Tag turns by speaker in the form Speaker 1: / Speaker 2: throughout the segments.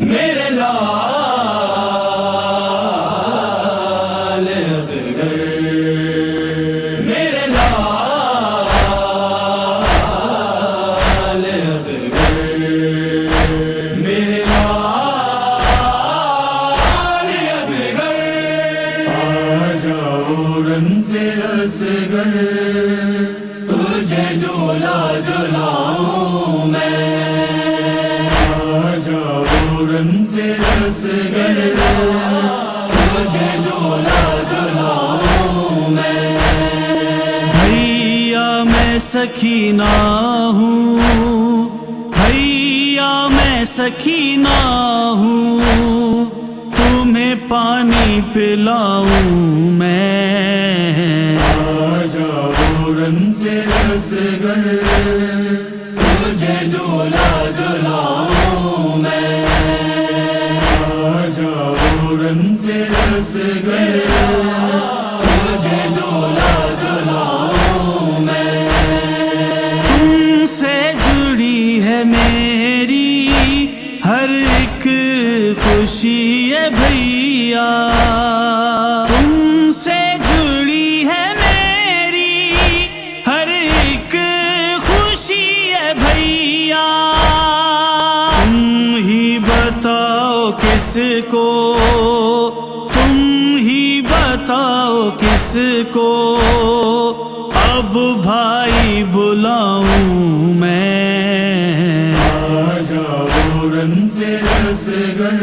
Speaker 1: میرے لال اصغر، میرے لال اصغر، میرے لال اصغر، آ جاؤ رن سے اصغر، تجھے جھولا جھلاؤں میں، رن سے اصغر، تجھے جھولا جھلاؤں میں۔
Speaker 2: بھیا میں سکینہ ہوں، بھیا میں سکینہ ہوں، تمہیں پانی پلاؤں میں۔
Speaker 1: آ جاؤ رن سے اصغر، تجھے جھولا جھلاؤں میں، رن سے اصغر، تجھے جھولا جھلاؤں میں۔
Speaker 2: تم سے جڑی ہے میری ہر ایک خوشی ہے بھیا، تم سے جڑی ہے میری ہر ایک خوشی ہے بھیا۔ تم ہی بتاؤ کس کو، تم ہی بتاؤ کس کو اب بھائی بلاؤں میں۔
Speaker 1: آ جاؤ رن سے اصغر،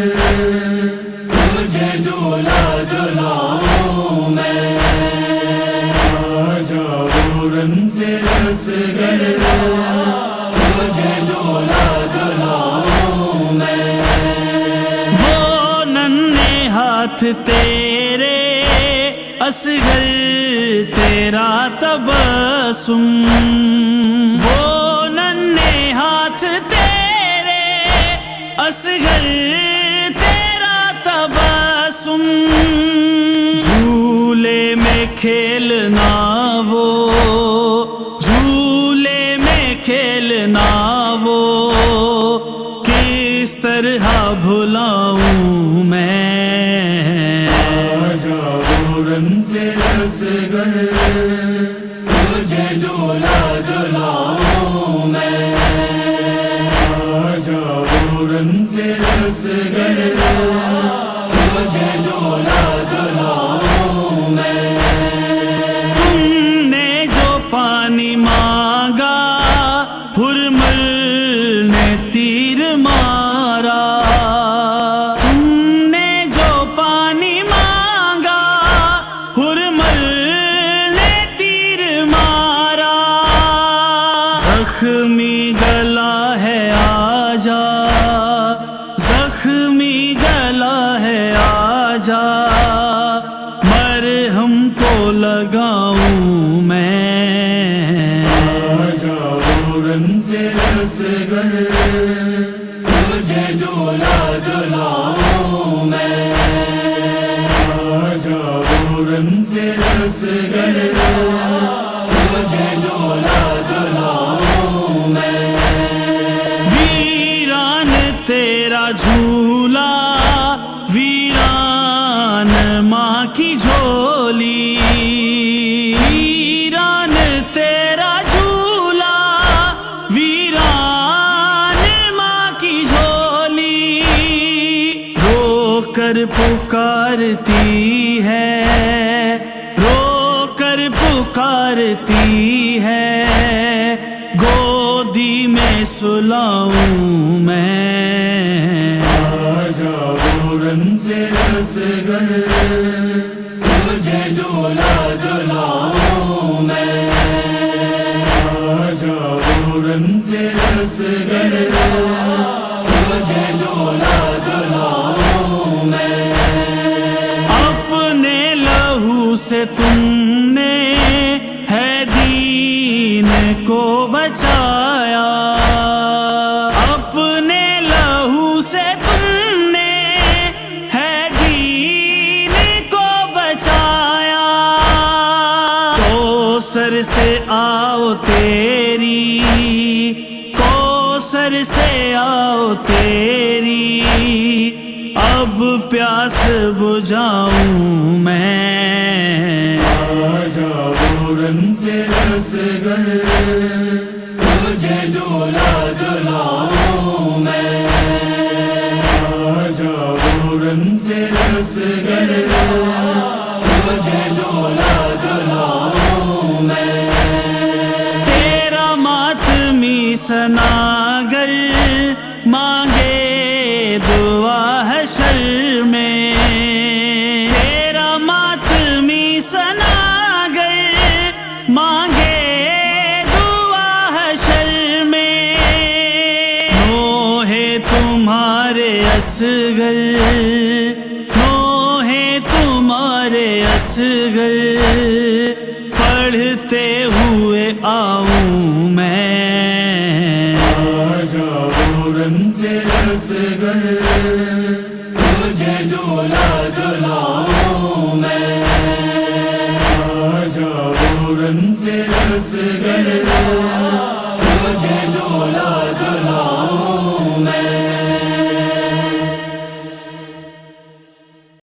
Speaker 1: تجھے جھولا جھلاؤں میں، آ جاؤ رن سے اصغر، تجھے جھولا جھلاؤں میں۔
Speaker 2: تیرے اصغر تیرا تبسم، وہ ننھے ہاتھ تیرے اصغر تیرا تبسم، جھولے میں کھیلنا وہ، جھولے میں کھیلنا وہ، کس طرح بھلاؤں میں۔
Speaker 1: رن سے اصغر، تجھے جھولا جھلاؤں میں، آ جاؤ رن سے اصغر، تجھے جھولا جھلاؤں میں۔
Speaker 2: تم نے جو پانی مانگا حرمل نے تیر مارا، زخمی گلا ہے آجا، زخمی گلا ہے آجا، مرہم تو لگاؤں میں۔
Speaker 1: آ جاؤ رن سے اصغر، تجھے جھولا جھلاؤں میں، آ جاؤ رن سے اصغر، تجھے جھولا جھلاؤں میں۔
Speaker 2: ویران تیرا جھولا، ویران ماں کی جھولی، ویران تیرا جھولا، ویران ماں کی جھولی، رو کر پکارتی ہے، رو کر پکارتی ہے، گودی میں سلاؤں میں۔
Speaker 1: آ جاؤ رن سے اصغر، تجھے جھولا جھلاؤں میں، آ جاؤ رن سے اصغر، تجھے جھولا جھلاؤں میں۔
Speaker 2: اپنے لہو سے تم نے ہے دین کو بچایا، اپنے لہو سے تم نے ہے دین کو بچایا۔ کوثر سے آؤ تیری، کوثر سے آؤ تیری اب پیاس بجھاؤں میں،
Speaker 1: آ جاؤ رن سے اصغر، تجھے جھولا جھلاؤں میں، آ جاؤ رن سے اصغر، تجھے جھولا جھلاؤں میں،
Speaker 2: تیرا ماتمی سناگر مانگے دعا حشر میں، تیرا ماتمی سناگر مانگے دعا حشر میں، نوح تمہارے اصغر، نوح تمہارے اصغر پڑھتے ہوئے آؤں میں،
Speaker 1: آ جاؤ رن سے اصغر، تجھے جھولا جھلاؤں میں، آ جاؤ رن سے اصغر، تجھے جھولا جھلاؤں